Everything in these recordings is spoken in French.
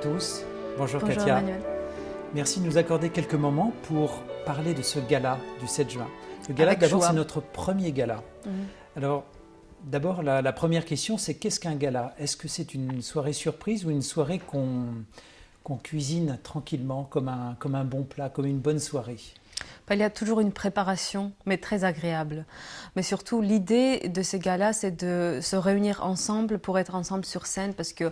tous. Bonjour Bonjour Katia. Emmanuel. Merci de nous accorder quelques moments pour parler de ce gala du 7 juin. Le gala, Avec d'abord, joie. c'est notre premier gala. Alors, d'abord, la première question, c'est qu'est-ce qu'un gala? Est-ce que c'est une soirée surprise ou une soirée qu'on cuisine tranquillement comme un bon plat, comme une bonne soirée? Il y a toujours une préparation, mais très agréable. Mais surtout, l'idée de ces galas, c'est de se réunir ensemble pour être ensemble sur scène, parce que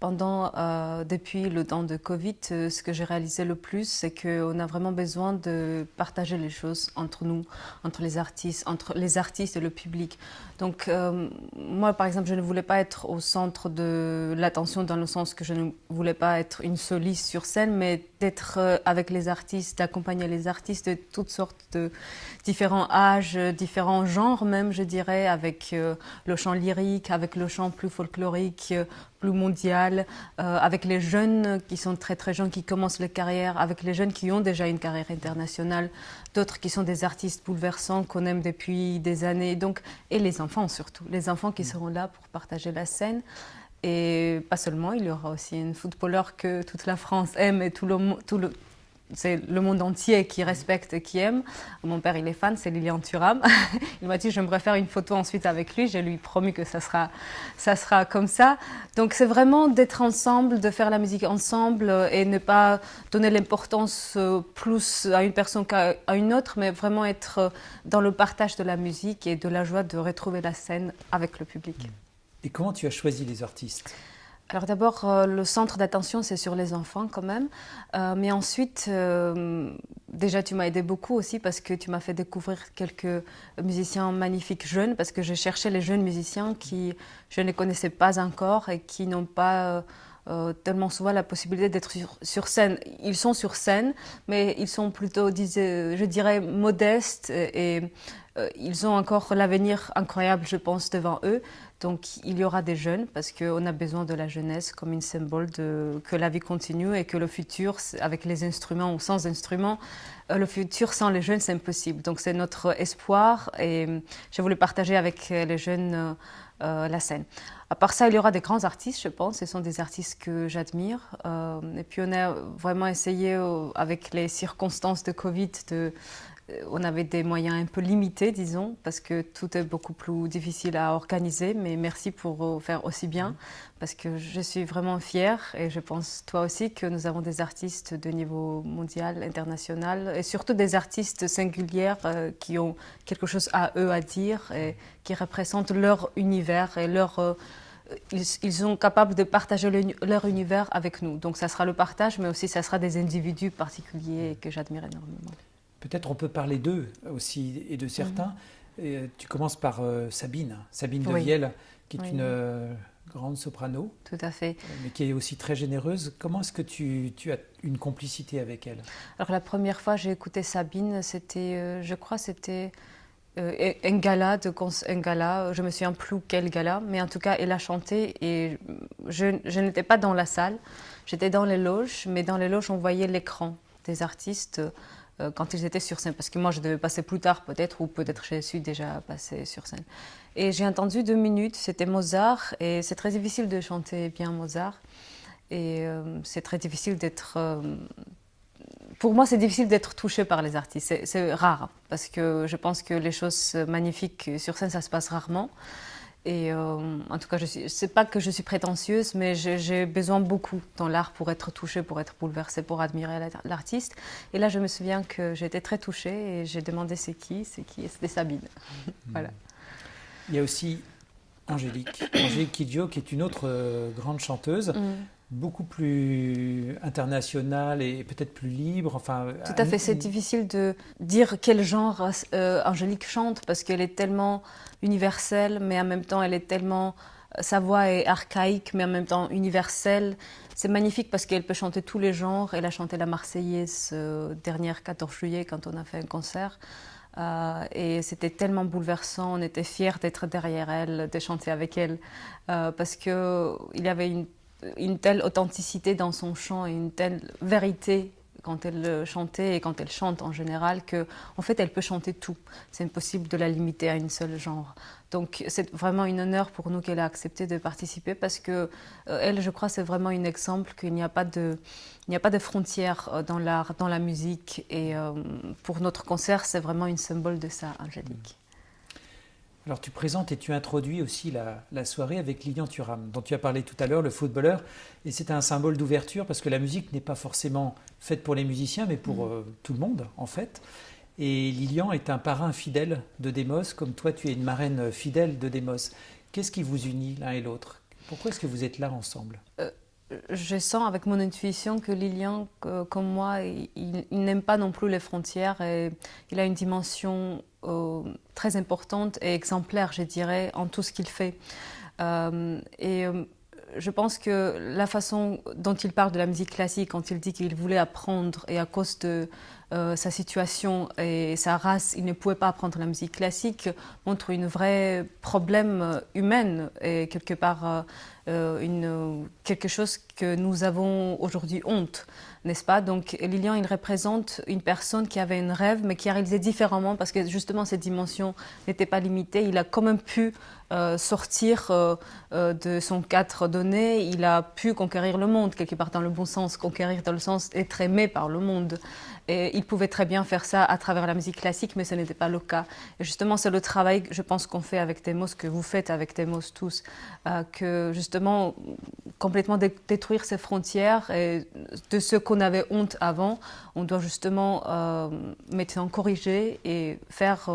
depuis le temps de Covid, ce que j'ai réalisé le plus, c'est qu'on a vraiment besoin de partager les choses entre nous, entre les artistes et le public. Donc, moi, par exemple, je ne voulais pas être au centre de l'attention dans le sens que je ne voulais pas être une soliste sur scène, mais d'être avec les artistes, d'accompagner les artistes de toutes sortes de différents âges, différents genres même, je dirais, avec le chant lyrique, avec le chant plus folklorique, plus mondial, avec les jeunes qui sont très très jeunes, qui commencent leur carrière, avec les jeunes qui ont déjà une carrière internationale, d'autres qui sont des artistes bouleversants qu'on aime depuis des années, donc, et les enfants surtout, les enfants qui seront là pour partager la scène. Et pas seulement, il y aura aussi une footballeur que toute la France aime et c'est le monde entier qui respecte et qui aime. Mon père, il est fan, c'est Lilian Thuram. Il m'a dit, j'aimerais faire une photo ensuite avec lui. Je lui ai promis que ça sera comme ça. Donc, c'est vraiment d'être ensemble, de faire la musique ensemble et ne pas donner l'importance plus à une personne qu'à une autre, mais vraiment être dans le partage de la musique et de la joie de retrouver la scène avec le public. Et comment tu as choisi les artistes? Alors d'abord, le centre d'attention, c'est sur les enfants quand même. Mais ensuite, déjà, tu m'as aidé beaucoup aussi parce que tu m'as fait découvrir quelques musiciens magnifiques jeunes, parce que je cherchais les jeunes musiciens qui je ne connaissais pas encore et qui n'ont pas tellement souvent la possibilité d'être sur scène. Ils sont sur scène, mais ils sont plutôt, je dirais, modestes et ils ont encore l'avenir incroyable, je pense, devant eux. Donc il y aura des jeunes parce qu'on a besoin de la jeunesse comme une symbole que la vie continue et que le futur, avec les instruments ou sans instruments, le futur sans les jeunes, c'est impossible. Donc c'est notre espoir et j'ai voulu partager avec les jeunes la scène. À part ça, il y aura des grands artistes, je pense. Ce sont des artistes que j'admire. Et puis on a vraiment essayé, avec les circonstances de Covid, on avait des moyens un peu limités, disons, parce que tout est beaucoup plus difficile à organiser. Mais merci pour faire aussi bien, parce que je suis vraiment fière, et je pense toi aussi, que nous avons des artistes de niveau mondial, international, et surtout des artistes singuliers qui ont quelque chose à eux à dire et qui représentent leur univers et ils sont capables de partager leur univers avec nous. Donc ça sera le partage, mais aussi ça sera des individus particuliers que j'admire énormément. Peut-être on peut parler d'eux aussi et de certains. Et tu commences par Sabine Oui. Devielle, qui est Oui. une grande soprano, Tout à fait. mais qui est aussi très généreuse. Comment est-ce que tu as une complicité avec elle? Alors la première fois que j'ai écouté Sabine, c'était, je crois, c'était un gala, je me souviens plus quel gala, mais en tout cas, elle a chanté et je n'étais pas dans la salle, j'étais dans les loges, mais dans les loges, on voyait l'écran des artistes quand ils étaient sur scène, parce que moi, je devais passer plus tard peut-être, ou peut-être je suis déjà passée sur scène. Et j'ai entendu 2 minutes, c'était Mozart, et c'est très difficile de chanter bien Mozart, et c'est très difficile d'être... pour moi, c'est difficile d'être touchée par les artistes. C'est rare, parce que je pense que les choses magnifiques sur scène, ça se passe rarement. Et en tout cas, c'est pas que je suis prétentieuse, mais j'ai besoin beaucoup dans l'art pour être touchée, pour être bouleversée, pour admirer l'artiste. Et là, je me souviens que j'étais très touchée et j'ai demandé c'est qui, et c'était Sabine. Voilà. Il y a aussi Angélique Kidjo, qui est une autre grande chanteuse, beaucoup plus internationale et peut-être plus libre. Enfin, Tout à fait, c'est difficile de dire quel genre Angélique chante, parce qu'elle est tellement universelle, mais en même temps, sa voix est archaïque, mais en même temps universelle. C'est magnifique parce qu'elle peut chanter tous les genres. Elle a chanté la Marseillaise dernière 14 juillet quand on a fait un concert. Et c'était tellement bouleversant, on était fiers d'être derrière elle, de chanter avec elle, parce qu'il y avait une telle authenticité dans son chant et une telle vérité quand elle chantait et quand elle chante en général, que en fait elle peut chanter tout. C'est impossible de la limiter à une seule genre. Donc c'est vraiment un honneur pour nous qu'elle a accepté de participer parce que elle, je crois, c'est vraiment un exemple qu'il n'y a pas de, il n'y a pas de frontières dans l'art, dans la musique. Et pour notre concert, c'est vraiment une symbole de ça, Angélique. Alors tu présentes et tu introduis aussi la soirée avec Lilian Thuram, dont tu as parlé tout à l'heure, le footballeur. Et c'est un symbole d'ouverture parce que la musique n'est pas forcément faite pour les musiciens, mais pour tout le monde en fait. Et Lilian est un parrain fidèle de Démos, comme toi tu es une marraine fidèle de Démos. Qu'est-ce qui vous unit l'un et l'autre? Pourquoi est-ce que vous êtes là ensemble? Je sens avec mon intuition que Lilian, comme moi, il n'aime pas non plus les frontières et il a une dimension très importante et exemplaire, je dirais, en tout ce qu'il fait. Je pense que la façon dont il parle de la musique classique, quand il dit qu'il voulait apprendre et à cause de sa situation et sa race, il ne pouvait pas apprendre la musique classique, montre une vraie problème humaine et quelque part quelque chose que nous avons aujourd'hui honte, n'est-ce pas? Donc Lilian, il représente une personne qui avait un rêve mais qui a réalisé différemment parce que justement cette dimension n'était pas limitée. Il a quand même pu sortir de son cadre donné, il a pu conquérir le monde, quelque part dans le bon sens, conquérir dans le sens être aimé par le monde. Et il pouvait très bien faire ça à travers la musique classique, mais ce n'était pas le cas. Et justement, c'est le travail, je pense, qu'on fait avec Démos, que vous faites avec Démos tous, que justement, complètement détruire ces frontières et de ce qu'on avait honte avant, on doit justement maintenant corriger et faire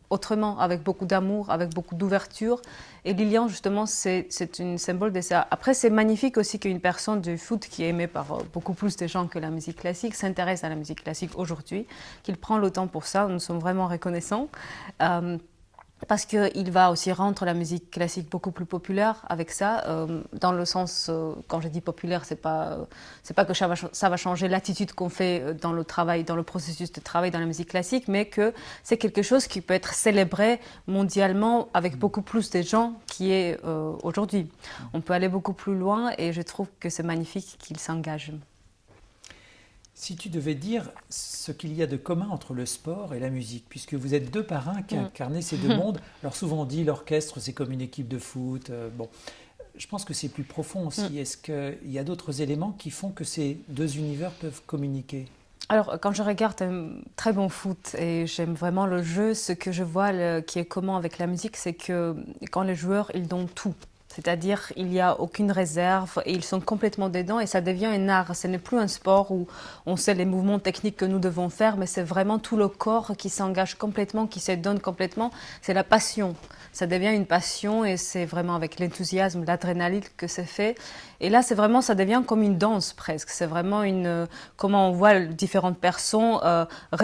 autrement, avec beaucoup d'amour, avec beaucoup d'ouverture. Et Lilian, justement, c'est une symbole de ça. Après, c'est magnifique aussi qu'une personne du foot qui est aimée par beaucoup plus de gens que la musique classique s'intéresse à la musique classique aujourd'hui, qu'il prend le temps pour ça. Nous sommes vraiment reconnaissants. Parce qu'il va aussi rendre la musique classique beaucoup plus populaire avec ça, dans le sens, quand je dis populaire, c'est pas que ça va changer l'attitude qu'on fait dans le travail, dans le processus de travail dans la musique classique, mais que c'est quelque chose qui peut être célébré mondialement avec beaucoup plus de gens qui est aujourd'hui. On peut aller beaucoup plus loin et je trouve que c'est magnifique qu'il s'engage. Si tu devais dire ce qu'il y a de commun entre le sport et la musique, puisque vous êtes deux parrains qui incarnez ces deux mondes, alors souvent on dit l'orchestre c'est comme une équipe de foot, bon, je pense que c'est plus profond aussi. Est-ce qu'il y a d'autres éléments qui font que ces deux univers peuvent communiquer? Alors, quand je regarde un très bon foot et j'aime vraiment le jeu, ce que je vois qui est commun avec la musique, c'est que quand les joueurs, ils donnent tout. C'est-à-dire, il n'y a aucune réserve et ils sont complètement dedans et ça devient un art. Ce n'est plus un sport où on sait les mouvements techniques que nous devons faire, mais c'est vraiment tout le corps qui s'engage complètement, qui se donne complètement. C'est la passion. Ça devient une passion et c'est vraiment avec l'enthousiasme, l'adrénaline que c'est fait. Et là, c'est vraiment, ça devient comme une danse presque. C'est vraiment comment on voit différentes personnes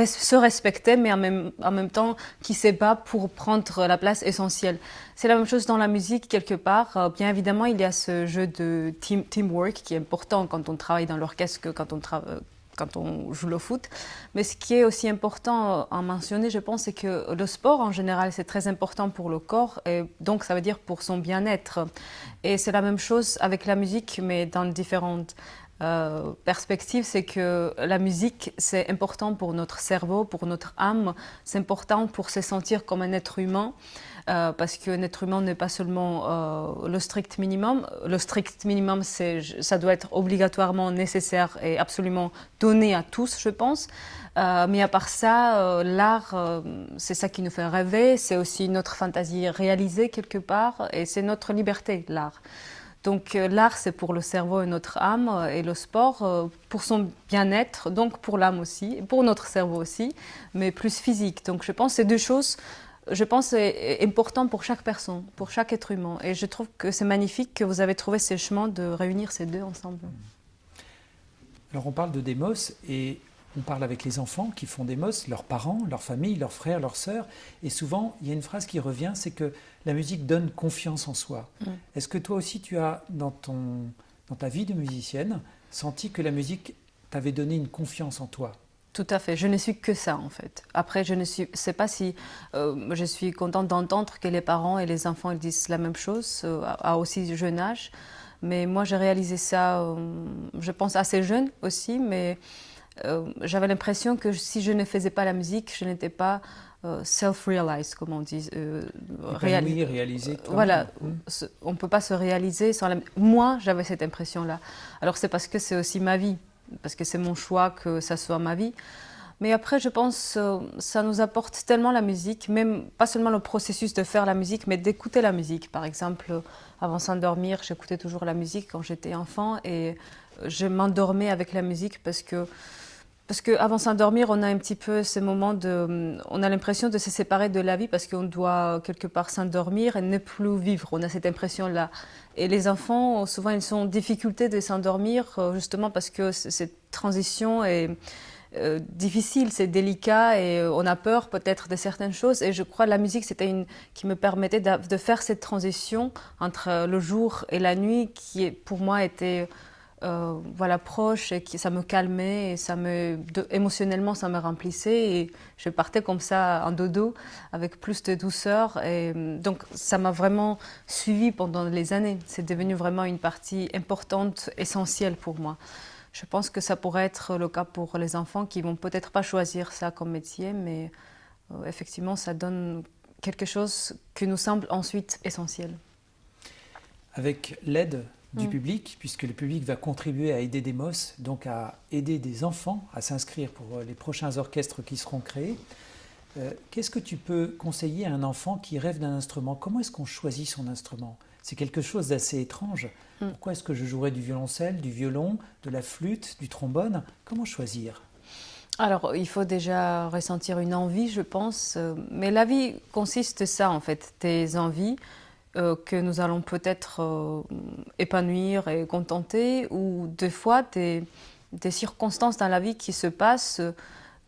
se respecter, mais en même temps qui se bat pour prendre la place essentielle. C'est la même chose dans la musique quelque part. Bien évidemment, il y a ce jeu de teamwork qui est important quand on travaille dans l'orchestre que quand on joue le foot. Mais ce qui est aussi important à mentionner, je pense, c'est que le sport en général, c'est très important pour le corps et donc ça veut dire pour son bien-être. Et c'est la même chose avec la musique, mais dans différentes perspectives. C'est que la musique, c'est important pour notre cerveau, pour notre âme. C'est important pour se sentir comme un être humain. Parce qu'un être humain n'est pas seulement le strict minimum. Le strict minimum, ça doit être obligatoirement nécessaire et absolument donné à tous, je pense. Mais à part ça, l'art, c'est ça qui nous fait rêver. C'est aussi notre fantaisie réalisée quelque part et c'est notre liberté, l'art. Donc l'art, c'est pour le cerveau et notre âme, et le sport, pour son bien-être, donc pour l'âme aussi, pour notre cerveau aussi, mais plus physique. Donc je pense que ces deux choses, je pense, c'est important pour chaque personne, pour chaque être humain. Et je trouve que c'est magnifique que vous avez trouvé ce chemin de réunir ces deux ensemble. Alors on parle de Démos et on parle avec les enfants qui font Démos, leurs parents, leurs familles, leurs frères, leurs sœurs. Et souvent, il y a une phrase qui revient, c'est que la musique donne confiance en soi. Est-ce que toi aussi, tu as, dans ta vie de musicienne, senti que la musique t'avait donné une confiance en toi? Tout à fait, je ne suis que ça en fait. Après, je ne sais pas si je suis contente d'entendre que les parents et les enfants ils disent la même chose à aussi jeune âge. Mais moi, j'ai réalisé ça, je pense, assez jeune aussi, mais j'avais l'impression que si je ne faisais pas la musique, je n'étais pas self-realized, comme on dit. Réalisé voilà, on ne peut pas se réaliser sans la... Moi, j'avais cette impression-là. Alors c'est parce que c'est aussi ma vie, parce que c'est mon choix que ça soit ma vie. Mais après, je pense ça nous apporte tellement la musique, même pas seulement le processus de faire la musique, mais d'écouter la musique. Par exemple, avant de s'endormir, j'écoutais toujours la musique quand j'étais enfant et je m'endormais avec la musique parce que avant de s'endormir, on a un petit peu ce moment de... On a l'impression de se séparer de la vie parce qu'on doit quelque part s'endormir et ne plus vivre. On a cette impression-là. Et les enfants, souvent, ils sont en difficulté de s'endormir justement parce que cette transition est difficile, c'est délicat et on a peur peut-être de certaines choses. Et je crois que la musique, c'était qui me permettait de faire cette transition entre le jour et la nuit qui, pour moi, était... voilà, proche et ça me calmait et émotionnellement ça me remplissait et je partais comme ça en dodo avec plus de douceur et donc ça m'a vraiment suivi pendant les années. C'est devenu vraiment une partie importante, essentielle pour moi. Je pense que ça pourrait être le cas pour les enfants qui vont peut-être pas choisir ça comme métier, mais effectivement ça donne quelque chose qui nous semble ensuite essentiel. Avec l'aide du public, puisque le public va contribuer à aider Demos, donc à aider des enfants à s'inscrire pour les prochains orchestres qui seront créés. Qu'est-ce que tu peux conseiller à un enfant qui rêve d'un instrument? Comment est-ce qu'on choisit son instrument? C'est quelque chose d'assez étrange. Pourquoi est-ce que je jouerais du violoncelle, du violon, de la flûte, du trombone? Comment choisir? Alors, il faut déjà ressentir une envie, je pense. Mais la vie consiste ça, en fait, tes envies. Que nous allons peut-être épanouir et contenter, ou des fois des circonstances dans la vie qui se passent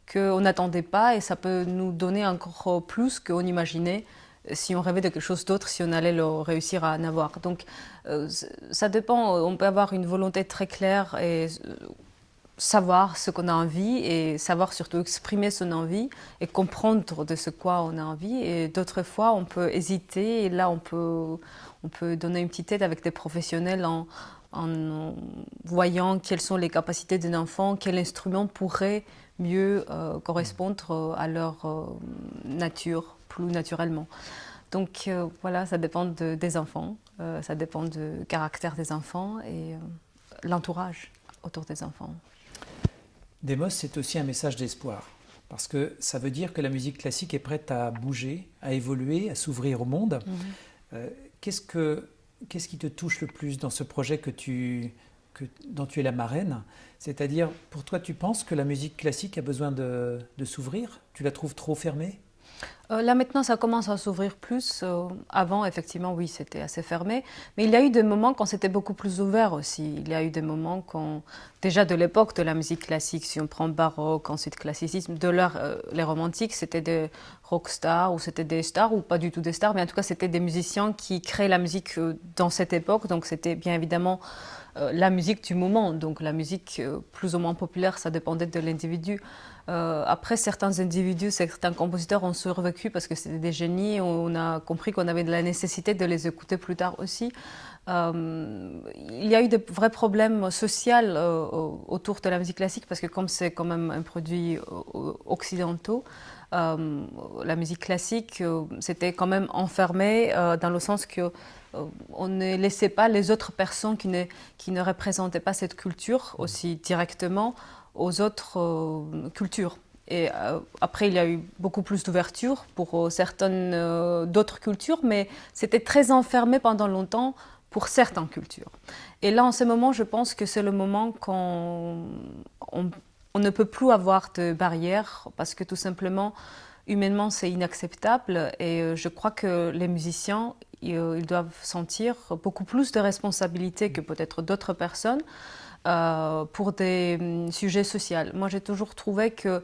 qu'on n'attendait pas et ça peut nous donner encore plus qu'on imaginait si on rêvait de quelque chose d'autre, si on allait le réussir à en avoir. Donc ça dépend, on peut avoir une volonté très claire et savoir ce qu'on a envie et savoir surtout exprimer son envie et comprendre de ce quoi on a envie. Et d'autres fois, on peut hésiter et là, on peut donner une petite aide avec des professionnels en voyant quelles sont les capacités d'un enfant, quel instrument pourrait mieux correspondre à leur nature, plus naturellement. Donc voilà, ça dépend des enfants, ça dépend du caractère des enfants et l'entourage autour des enfants. Demos, c'est aussi un message d'espoir, parce que ça veut dire que la musique classique est prête à bouger, à évoluer, à s'ouvrir au monde. Qu'est-ce qui te touche le plus dans ce projet dont tu es la marraine? C'est-à-dire, pour toi, tu penses que la musique classique a besoin de s'ouvrir? Tu la trouves trop fermée? Là maintenant, ça commence à s'ouvrir plus. Avant, effectivement, oui, c'était assez fermé. Mais il y a eu des moments quand c'était beaucoup plus ouvert aussi. Il y a eu des moments quand, déjà de l'époque de la musique classique, si on prend baroque, ensuite classicisme, de l'heure, les romantiques, c'était des rockstars ou c'était des stars ou pas du tout des stars, mais en tout cas, c'était des musiciens qui créaient la musique dans cette époque. Donc c'était bien évidemment la musique du moment. Donc la musique plus ou moins populaire, ça dépendait de l'individu. Après, certains individus, certains compositeurs ont survécu parce que c'était des génies. On a compris qu'on avait de la nécessité de les écouter plus tard aussi. Il y a eu de vrais problèmes sociaux autour de la musique classique parce que comme c'est quand même un produit occidental, la musique classique, c'était quand même enfermé dans le sens que on ne laissait pas les autres personnes qui ne représentaient pas cette culture aussi directement aux autres cultures. Et après, il y a eu beaucoup plus d'ouverture pour certaines d'autres cultures, mais c'était très enfermé pendant longtemps pour certaines cultures. Et là, en ce moment, je pense que c'est le moment quand on ne peut plus avoir de barrières parce que tout simplement, humainement, c'est inacceptable. Et je crois que les musiciens, ils doivent sentir beaucoup plus de responsabilités que peut-être d'autres personnes pour des sujets sociaux. Moi, j'ai toujours trouvé que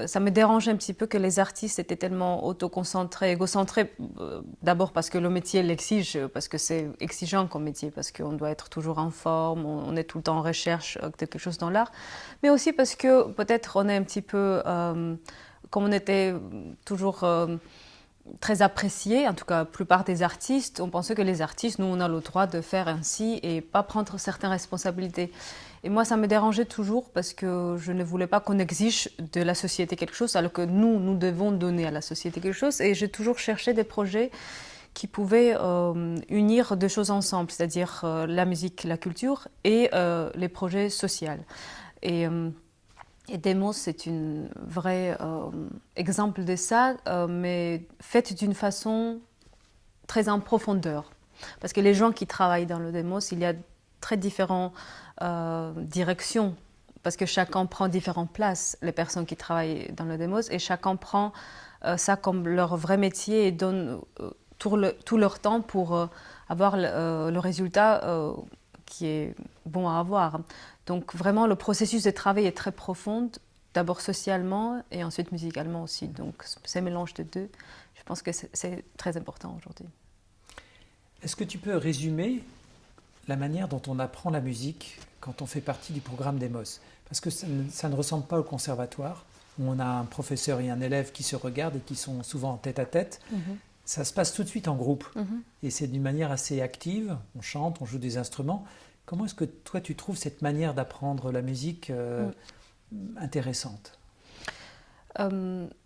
ça me dérangeait un petit peu que les artistes étaient tellement autoconcentrés, égocentrés, d'abord parce que le métier l'exige, parce que c'est exigeant comme métier, parce qu'on doit être toujours en forme, on est tout le temps en recherche de quelque chose dans l'art, mais aussi parce que peut-être on est un petit peu, comme on était toujours très apprécié, en tout cas la plupart des artistes, on pensait que les artistes, nous on a le droit de faire ainsi et pas prendre certaines responsabilités. Et moi, ça me dérangeait toujours parce que je ne voulais pas qu'on exige de la société quelque chose, alors que nous devons donner à la société quelque chose. Et j'ai toujours cherché des projets qui pouvaient unir deux choses ensemble, c'est-à-dire la musique, la culture et les projets sociaux. Et Demos, c'est un vrai exemple de ça, mais fait d'une façon très en profondeur. Parce que les gens qui travaillent dans le Demos, il y a très différentes directions, parce que chacun prend différentes places, les personnes qui travaillent dans le Demos, et chacun prend ça comme leur vrai métier et donne tout leur temps pour avoir le résultat qui est bon à avoir. Donc vraiment, le processus de travail est très profond, d'abord socialement et ensuite musicalement aussi. Donc ce mélange de deux, je pense que c'est très important aujourd'hui. Est-ce que tu peux résumer la manière dont on apprend la musique quand on fait partie du programme Demos? Parce que ça ne ressemble pas au conservatoire, où on a un professeur et un élève qui se regardent et qui sont souvent en tête-à-tête. Ça se passe tout de suite en groupe. Et c'est d'une manière assez active. On chante, on joue des instruments. Comment est-ce que toi, tu trouves cette manière d'apprendre la musique intéressante?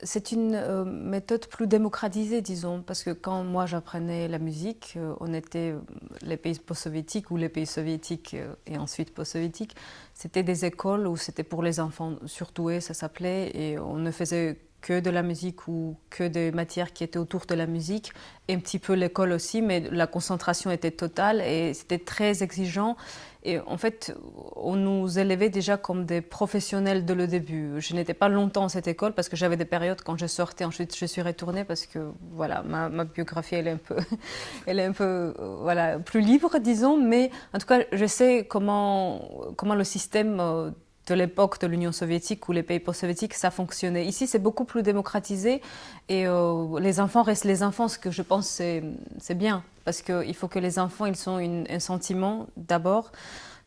C'est une méthode plus démocratisée, disons, parce que quand moi j'apprenais la musique, on était les pays post-soviétiques ou les pays soviétiques et ensuite post-soviétiques, c'était des écoles où c'était pour les enfants surdoués, ça s'appelait, et on ne faisait que de la musique ou que des matières qui étaient autour de la musique, et un petit peu l'école aussi, mais la concentration était totale et c'était très exigeant. Et en fait, on nous élevait déjà comme des professionnels dès le début. Je n'étais pas longtemps à cette école parce que j'avais des périodes quand je sortais, ensuite je suis retournée parce que voilà, ma biographie elle est un peu voilà, plus libre, disons. Mais en tout cas, je sais comment le système de l'époque de l'Union soviétique ou les pays post-soviétiques, ça fonctionnait. Ici, c'est beaucoup plus démocratisé et les enfants restent les enfants, ce que je pense c'est bien. Parce qu'il faut que les enfants, ils ont un sentiment d'abord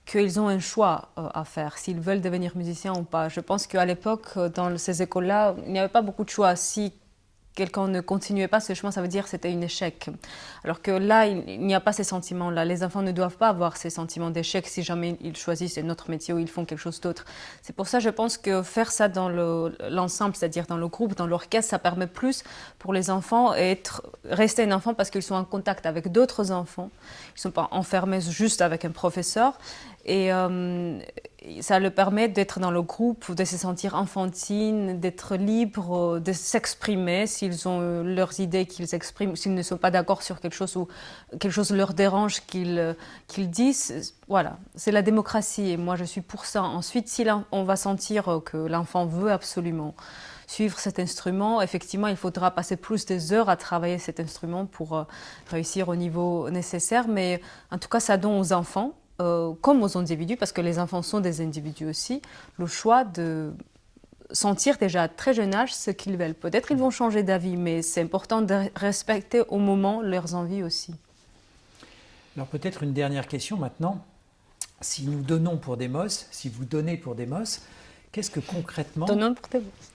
qu'ils ont un choix à faire, s'ils veulent devenir musiciens ou pas. Je pense qu'à l'époque, dans ces écoles-là, il n'y avait pas beaucoup de choix. Si quelqu'un ne continuait pas ce chemin, ça veut dire que c'était un échec. Alors que là, il n'y a pas ces sentiments-là. Les enfants ne doivent pas avoir ces sentiments d'échec si jamais ils choisissent un autre métier ou ils font quelque chose d'autre. C'est pour ça, je pense que faire ça dans l'ensemble, c'est-à-dire dans le groupe, dans l'orchestre, ça permet plus pour les enfants rester un enfant parce qu'ils sont en contact avec d'autres enfants. Ils ne sont pas enfermés juste avec un professeur. Et ça leur permet d'être dans le groupe, de se sentir enfantine, d'être libre, de s'exprimer s'ils ont leurs idées qu'ils expriment, s'ils ne sont pas d'accord sur quelque chose ou quelque chose leur dérange qu'ils disent. Voilà, c'est la démocratie et moi je suis pour ça. Ensuite, si on va sentir que l'enfant veut absolument suivre cet instrument, effectivement, il faudra passer plus des heures à travailler cet instrument pour réussir au niveau nécessaire. Mais en tout cas, ça donne aux enfants, comme aux individus, parce que les enfants sont des individus aussi, le choix de sentir déjà à très jeune âge ce qu'ils veulent. Peut-être ils vont changer d'avis, mais c'est important de respecter au moment leurs envies aussi. Alors peut-être une dernière question maintenant. Si nous donnons pour Demos, si vous donnez pour Demos, qu'est-ce que concrètement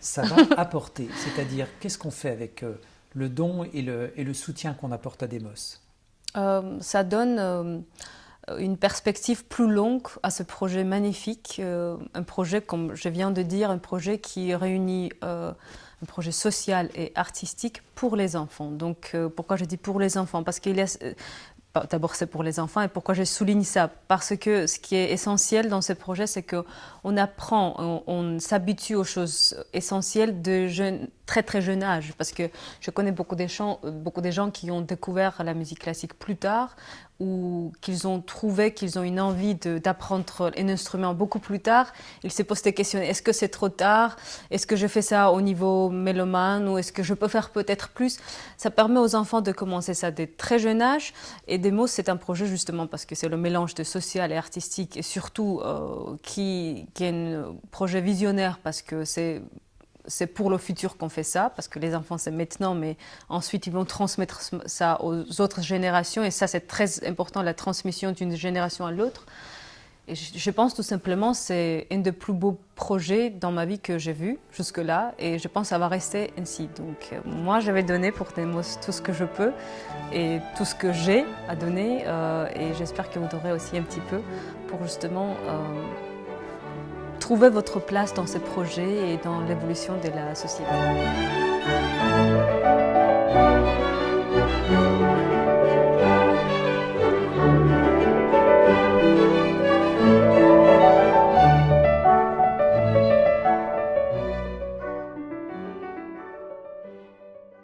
ça va apporter? C'est-à-dire, qu'est-ce qu'on fait avec le don et le soutien qu'on apporte à Demos? Ça donne une perspective plus longue à ce projet magnifique, un projet, comme je viens de dire, un projet qui réunit un projet social et artistique pour les enfants. Donc pourquoi je dis pour les enfants? Parce qu'il y a... D'abord, c'est pour les enfants. Et pourquoi je souligne ça? Parce que ce qui est essentiel dans ce projet, c'est qu'on apprend, on s'habitue aux choses essentielles de très très jeune âge. Parce que je connais beaucoup de gens qui ont découvert la musique classique plus tard ou qu'ils ont trouvé qu'ils ont une envie d'apprendre un instrument beaucoup plus tard. Ils se posent des questions. Est-ce que c'est trop tard? Est-ce que je fais ça au niveau mélomane ou est-ce que je peux faire peut-être plus? Ça permet aux enfants de commencer ça dès très jeune âge. Et Demos, c'est un projet justement parce que c'est le mélange de social et artistique et surtout qui est un projet visionnaire parce que c'est pour le futur qu'on fait ça, parce que les enfants c'est maintenant, mais ensuite ils vont transmettre ça aux autres générations et ça c'est très important, la transmission d'une génération à l'autre. Et je pense tout simplement c'est un des plus beaux projets dans ma vie que j'ai vu jusque-là et je pense que ça va rester ainsi. Donc moi je vais donner pour Demos tout ce que je peux et tout ce que j'ai à donner et j'espère que vous donnerez aussi un petit peu pour justement trouvez votre place dans ce projet et dans l'évolution de la société.